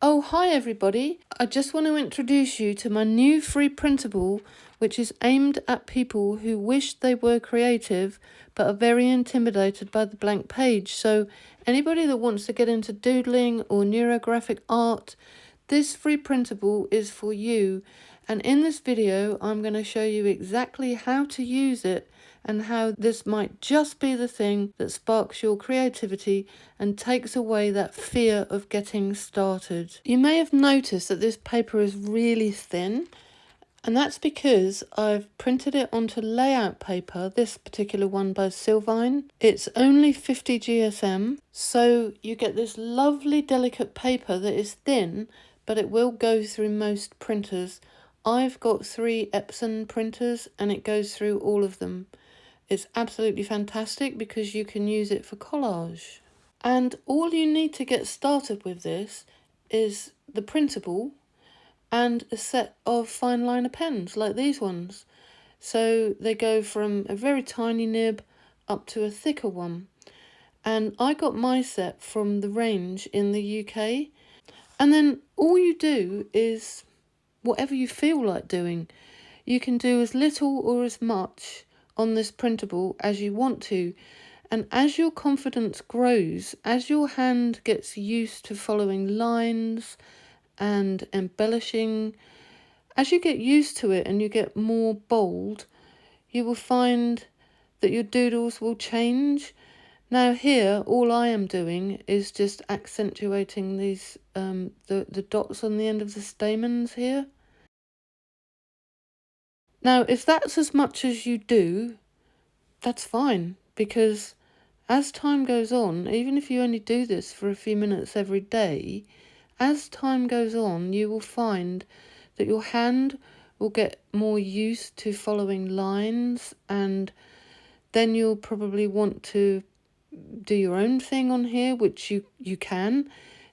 Oh, hi everybody. I just want to introduce you to my new free printable, which is aimed at people who wish they were creative but are very intimidated by the blank page. So anybody that wants to get into doodling or neurographic art, this free printable is for you. And in this video, I'm going to show you exactly how to use it and how this might just be the thing that sparks your creativity and takes away that fear of getting started. You may have noticed that this paper is really thin, and that's because I've printed it onto layout paper, this particular one by Sylvine. It's only 50 GSM, so you get this lovely delicate paper that is thin, but it will go through most printers. I've got 3 Epson printers and it goes through all of them. It's absolutely fantastic because you can use it for collage. And all you need to get started with this is the printable and a set of fine liner pens like these ones. So they go from a very tiny nib up to a thicker one. And I got my set from the range in the UK. And then all you do is whatever you feel like doing. You can do as little or as much on this printable as you want to. And as your confidence grows, as your hand gets used to following lines and embellishing, as you get used to it and you get more bold, you will find that your doodles will change. Now here, all I am doing is just accentuating these the dots on the end of the stamens here. Now, if that's as much as you do, that's fine, because as time goes on, even if you only do this for a few minutes every day, as time goes on, you will find that your hand will get more used to following lines, and then you'll probably want to do your own thing on here, which you can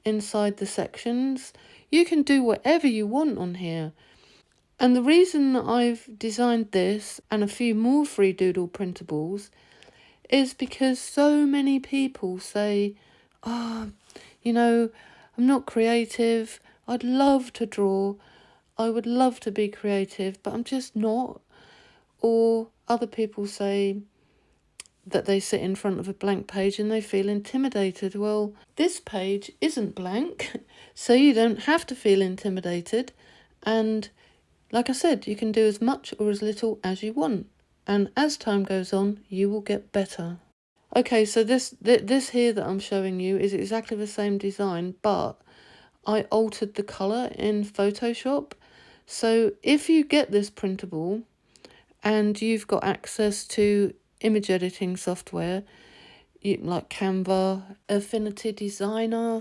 inside the sections. You can do whatever you want on here. And the reason that I've designed this and a few more free doodle printables is because so many people say, oh, I'm not creative. I'd love to draw. I would love to be creative, but I'm just not. Or other people say that they sit in front of a blank page and they feel intimidated. Well, this page isn't blank, so you don't have to feel intimidated. And like I said, you can do as much or as little as you want. And as time goes on, you will get better. Okay, so this here that I'm showing you is exactly the same design, but I altered the colour in Photoshop. So if you get this printable and you've got access to image editing software, like Canva, Affinity Designer,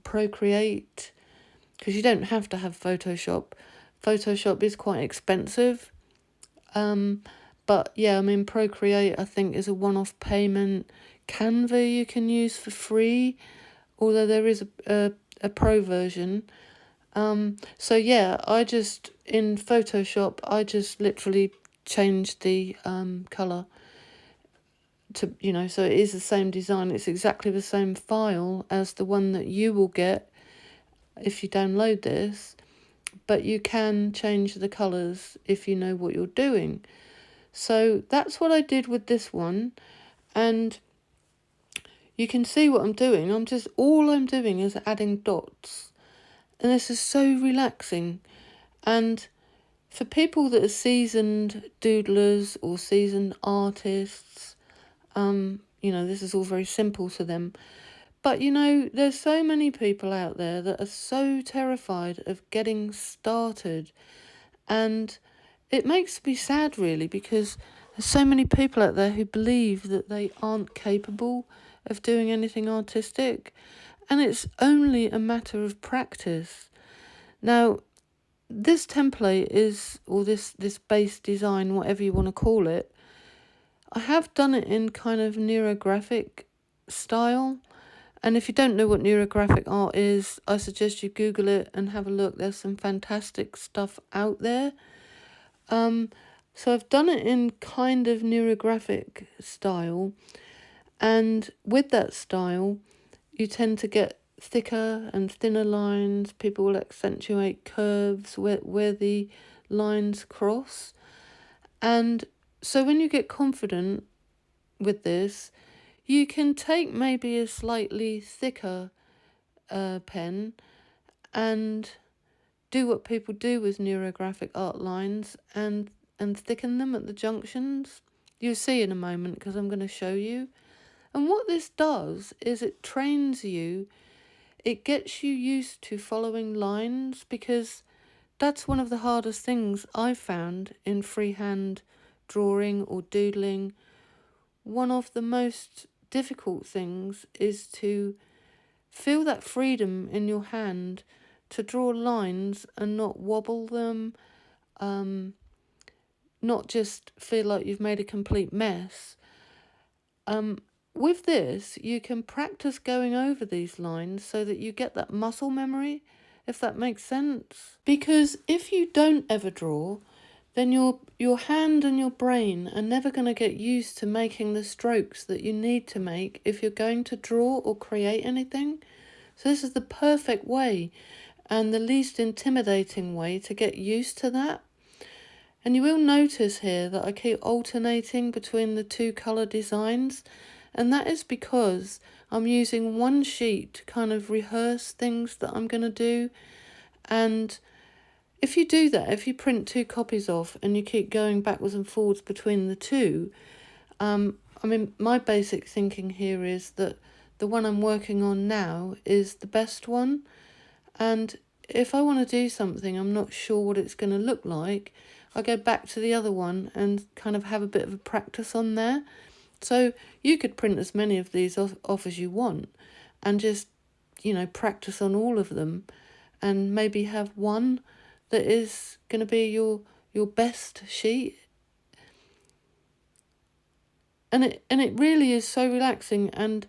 Procreate, because you don't have to have Photoshop. Photoshop is quite expensive. But yeah, I mean, Procreate, I think, is a one-off payment. Canva you can use for free, although there is a pro version. So yeah, in Photoshop, I just literally changed the colour to, so it is the same design. It's exactly the same file as the one that you will get if you download this, but you can change the colours if you know what you're doing. So that's what I did with this one, and you can see what I'm doing. All I'm doing is adding dots, and this is so relaxing. And for people that are seasoned doodlers or seasoned artists, this is all very simple to them. But there's so many people out there that are so terrified of getting started, and it makes me sad, really, because there's so many people out there who believe that they aren't capable of doing anything artistic, and it's only a matter of practice. Now, this template or this base design, whatever you want to call it, I have done it in kind of neurographic style. And if you don't know what neurographic art is, I suggest you Google it and have a look. There's some fantastic stuff out there. So I've done it in kind of neurographic style, and with that style, you tend to get thicker and thinner lines. People will accentuate curves where the lines cross. And so when you get confident with this, you can take maybe a slightly thicker pen and do what people do with neurographic art lines and thicken them at the junctions. You'll see in a moment because I'm going to show you. And what this does is it trains you, it gets you used to following lines, because that's one of the hardest things I've found in freehand drawing or doodling. One of the most difficult things is to feel that freedom in your hand to draw lines and not wobble them, not just feel like you've made a complete mess. With this, you can practice going over these lines so that you get that muscle memory, if that makes sense. Because if you don't ever draw, then your hand and your brain are never going to get used to making the strokes that you need to make if you're going to draw or create anything. So this is the perfect way and the least intimidating way to get used to that. And you will notice here that I keep alternating between the two colour designs, and that is because I'm using one sheet to kind of rehearse things that I'm going to do. And if you do that, if you print 2 copies off and you keep going backwards and forwards between the two, my basic thinking here is that the one I'm working on now is the best one. And if I want to do something, I'm not sure what it's going to look like, I go back to the other one and kind of have a bit of a practice on there. So you could print as many of these off as you want and just, practice on all of them, and maybe have one that is going to be your best sheet. And it really is so relaxing, and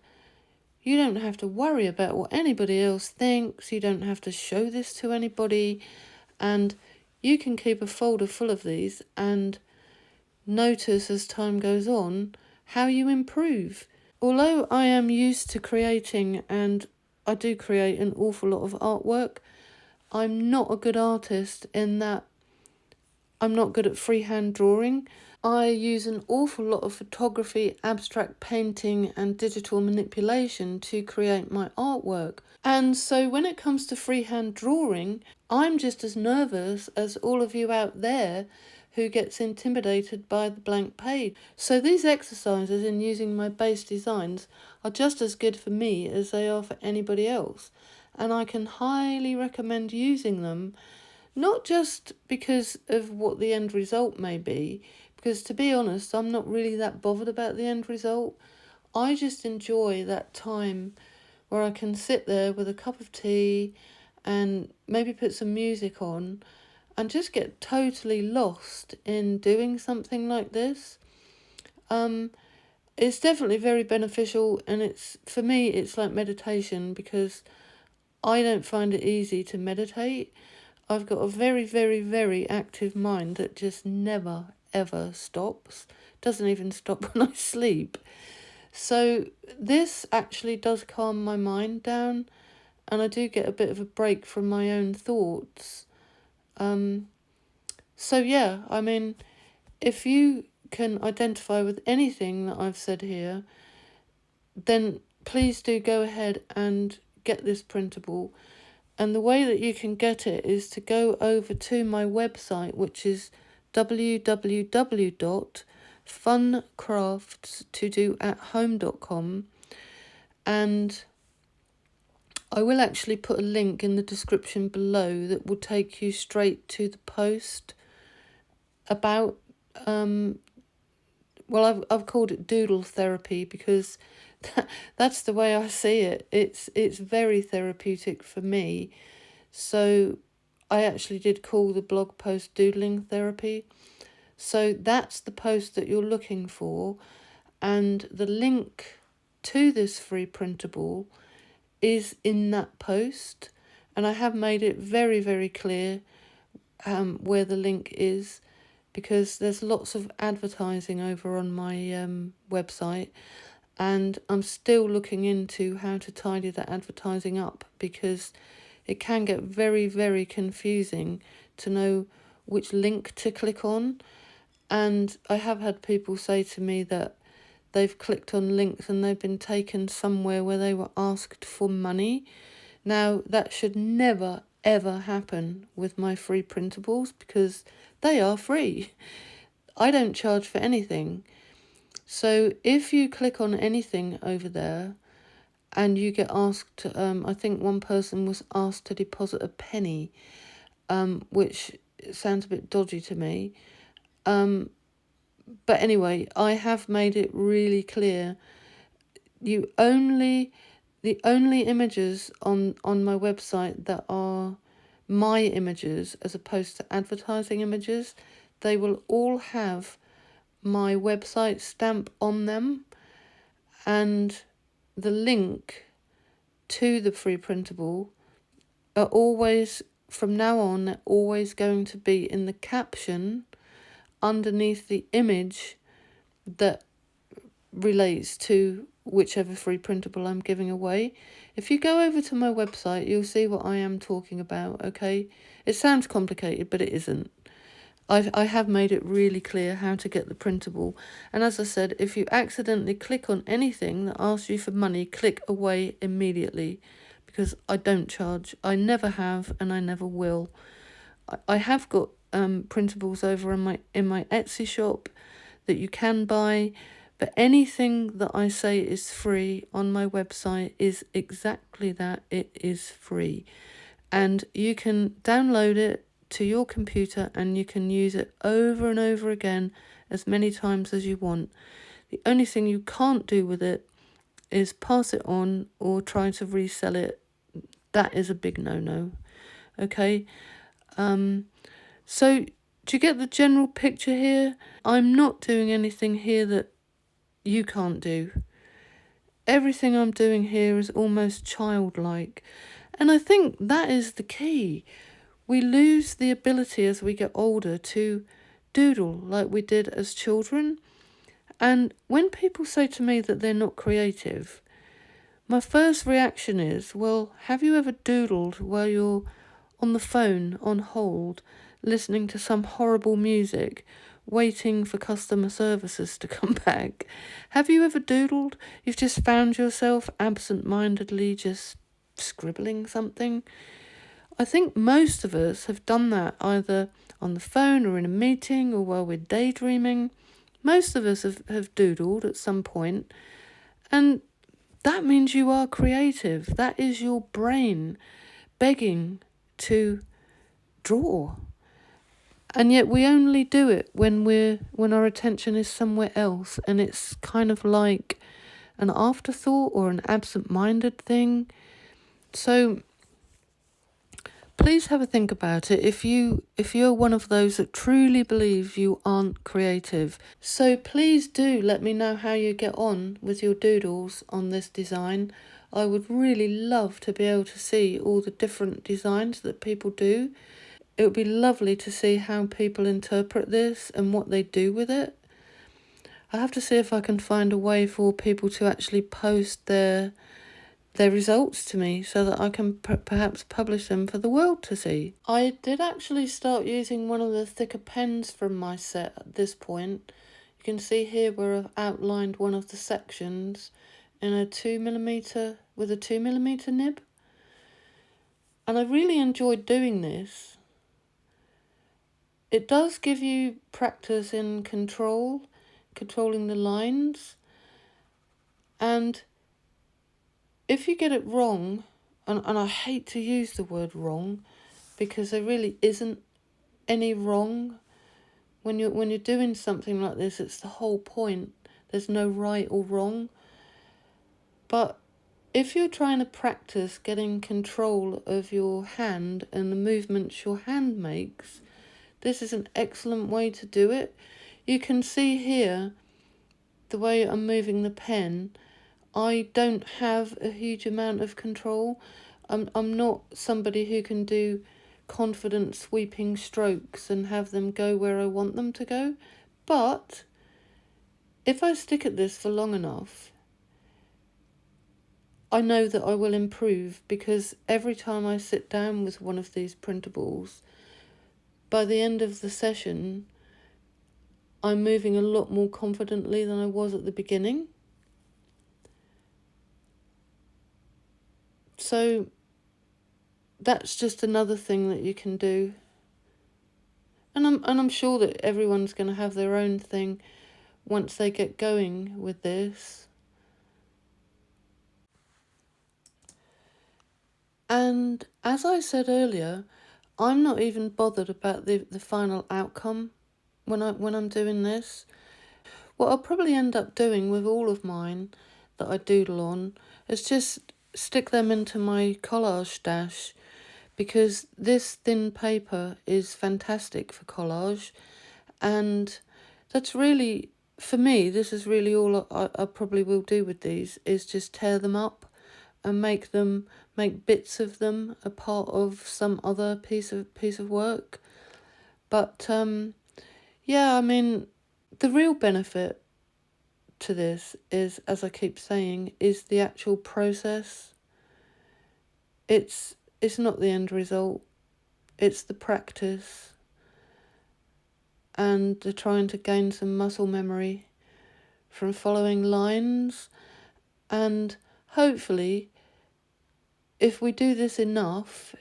you don't have to worry about what anybody else thinks. You don't have to show this to anybody, and you can keep a folder full of these and notice as time goes on how you improve. Although I am used to creating, and I do create an awful lot of artwork, I'm not a good artist in that I'm not good at freehand drawing. I use an awful lot of photography, abstract painting and digital manipulation to create my artwork. And so when it comes to freehand drawing, I'm just as nervous as all of you out there who gets intimidated by the blank page. So these exercises in using my base designs are just as good for me as they are for anybody else. And I can highly recommend using them, not just because of what the end result may be, because to be honest, I'm not really that bothered about the end result. I just enjoy that time where I can sit there with a cup of tea and maybe put some music on and just get totally lost in doing something like this. It's definitely very beneficial, and for me it's like meditation, because I don't find it easy to meditate. I've got a very, very, very active mind that just never, ever stops. Doesn't even stop when I sleep. So this actually does calm my mind down, and I do get a bit of a break from my own thoughts. So yeah, if you can identify with anything that I've said here, then please do go ahead and get this printable. And the way that you can get it is to go over to my website, which is www.funcraftstodoathome.com, and I will actually put a link in the description below that will take you straight to the post about I've called it Doodle therapy, because that's the way I see it. It's very therapeutic for me. So I actually did call the blog post Doodling Therapy. So that's the post that you're looking for. And the link to this free printable is in that post. And I have made it very, very clear where the link is, because there's lots of advertising over on my website. And I'm still looking into how to tidy that advertising up, because it can get very, very confusing to know which link to click on. And I have had people say to me that they've clicked on links and they've been taken somewhere where they were asked for money. Now, that should never, ever happen with my free printables, because they are free. I don't charge for anything. So if you click on anything over there and you get asked, I think one person was asked to deposit a penny, which sounds a bit dodgy to me. But anyway, I have made it really clear. The only images on my website that are my images as opposed to advertising images, they will all have my website stamp on them, and the link to the free printable are always, from now on, always going to be in the caption underneath the image that relates to whichever free printable I'm giving away. If you go over to my website, you'll see what I am talking about, okay? It sounds complicated, but it isn't. I have made it really clear how to get the printable. And as I said, if you accidentally click on anything that asks you for money, click away immediately, because I don't charge. I never have, and I never will. I have got printables over in my Etsy shop that you can buy, but anything that I say is free on my website is exactly that. It is free, and you can download it to your computer and you can use it over and over again as many times as you want. The only thing you can't do with it is pass it on or try to resell it. That is a big no-no. Okay? So do you get the general picture here? I'm not doing anything here that you can't do. Everything I'm doing here is almost childlike. And I think that is the key. We lose the ability as we get older to doodle like we did as children. And when people say to me that they're not creative, my first reaction is, well, have you ever doodled while you're on the phone, on hold, listening to some horrible music, waiting for customer services to come back? Have you ever doodled? You've just found yourself absent-mindedly just scribbling something? I think most of us have done that either on the phone or in a meeting or while we're daydreaming. Most of us have doodled at some point, and that means you are creative. That is your brain begging to draw. And yet we only do it when our attention is somewhere else, and it's kind of like an afterthought or an absent-minded thing. So please have a think about it if you're one of those that truly believe you aren't creative. So please do let me know how you get on with your doodles on this design. I would really love to be able to see all the different designs that people do. It would be lovely to see how people interpret this and what they do with it. I have to see if I can find a way for people to actually post their results to me so that I can perhaps publish them for the world to see. I did actually start using one of the thicker pens from my set at this point. You can see here where I've outlined one of the sections in a 2mm with a 2mm nib. And I really enjoyed doing this. It does give you practice in controlling the lines, and if you get it wrong, and I hate to use the word wrong because there really isn't any wrong. When you're doing something like this, it's the whole point. There's no right or wrong. But if you're trying to practice getting control of your hand and the movements your hand makes, this is an excellent way to do it. You can see here the way I'm moving the pen. I don't have a huge amount of control. I'm not somebody who can do confident sweeping strokes and have them go where I want them to go. But if I stick at this for long enough, I know that I will improve, because every time I sit down with one of these printables, by the end of the session, I'm moving a lot more confidently than I was at the beginning. So that's just another thing that you can do. And I'm sure that everyone's going to have their own thing once they get going with this. And as I said earlier, I'm not even bothered about the final outcome when I'm doing this. What I'll probably end up doing with all of mine that I doodle on is just stick them into my collage stash, because this thin paper is fantastic for collage, and that's really, for me, this is really all I probably will do with these, is just tear them up and make bits of them a part of some other piece of work. But yeah, I mean, the real benefit to this is, as I keep saying, is the actual process. It's not the end result, it's the practice and the trying to gain some muscle memory from following lines. And hopefully, if we do this enough,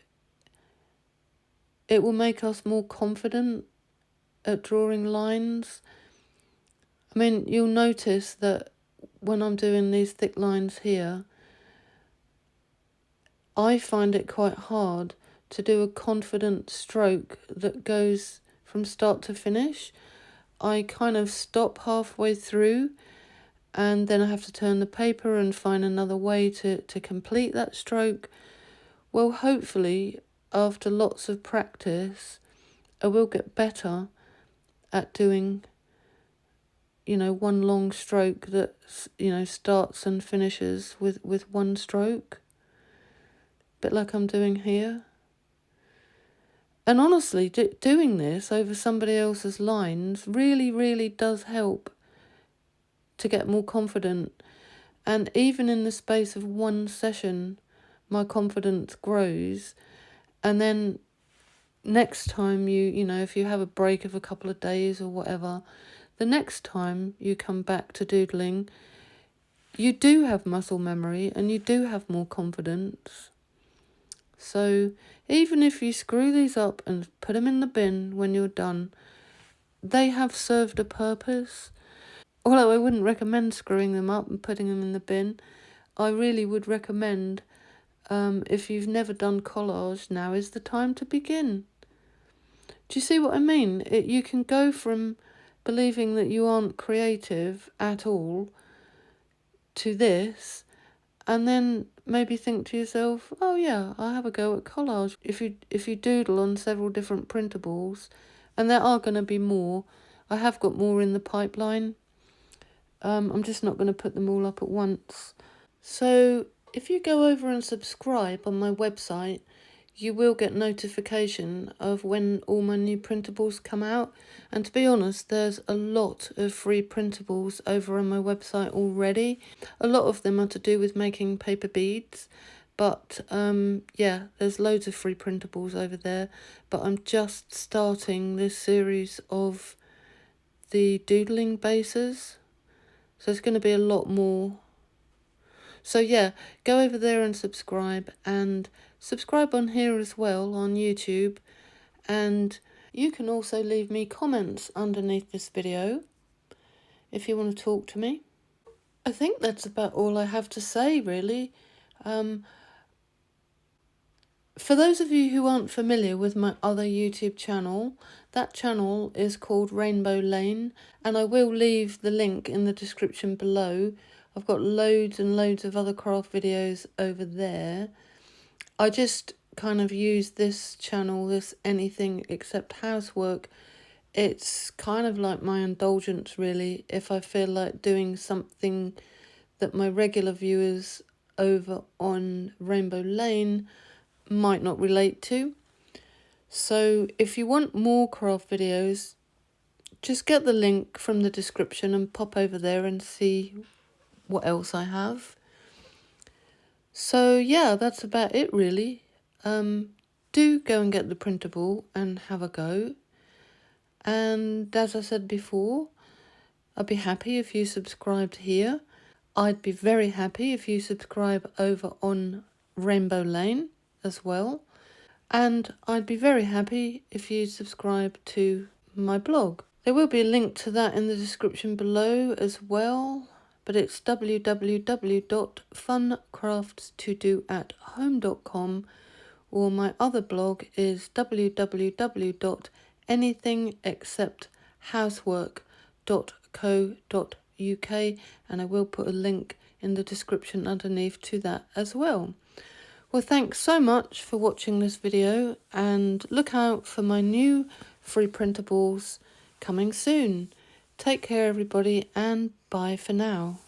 it will make us more confident at drawing lines. I mean, you'll notice that when I'm doing these thick lines here, I find it quite hard to do a confident stroke that goes from start to finish. I kind of stop halfway through, and then I have to turn the paper and find another way to complete that stroke. Well, hopefully, after lots of practice, I will get better at doing, one long stroke that, starts and finishes with one stroke. A bit like I'm doing here. And honestly, doing this over somebody else's lines really, really does help to get more confident. And even in the space of one session, my confidence grows. And then next time if you have a break of a couple of days or whatever, the next time you come back to doodling, you do have muscle memory and you do have more confidence. So even if you screw these up and put them in the bin when you're done, they have served a purpose. Although I wouldn't recommend screwing them up and putting them in the bin, I really would recommend, if you've never done collage, now is the time to begin. Do you see what I mean? You can go from believing that you aren't creative at all to this, and then maybe think to yourself, oh yeah, I'll have a go at collage. If you doodle on several different printables, and there are going to be more, I have got more in the pipeline. I'm just not going to put them all up at once. So if you go over and subscribe on my website, you will get notification of when all my new printables come out. And to be honest, there's a lot of free printables over on my website already. A lot of them are to do with making paper beads. But yeah, there's loads of free printables over there. But I'm just starting this series of the doodling bases. So it's going to be a lot more. So yeah, go over there and subscribe on here as well on YouTube. And you can also leave me comments underneath this video if you want to talk to me. I think that's about all I have to say, really. For those of you who aren't familiar with my other YouTube channel, that channel is called Rainbow Lane, and I will leave the link in the description below. I've got loads and loads of other craft videos over there. I just kind of use this channel, this anything except housework. It's kind of like my indulgence, really, if I feel like doing something that my regular viewers over on Rainbow Lane might not relate to. So if you want more craft videos, just get the link from the description and pop over there and see what else I have. So yeah, that's about it really. Do go and get the printable and have a go. And as I said before, I'd be happy if you subscribed here. I'd be very happy if you subscribe over on Rainbow Lane as well. And I'd be very happy if you subscribe to my blog. There will be a link to that in the description below as well, but it's www.funcraftstodoathome.com, or my other blog is www.anythingexcepthousework.co.uk, and I will put a link in the description underneath to that as well. Well, thanks so much for watching this video, and look out for my new free printables coming soon. Take care everybody, and bye for now.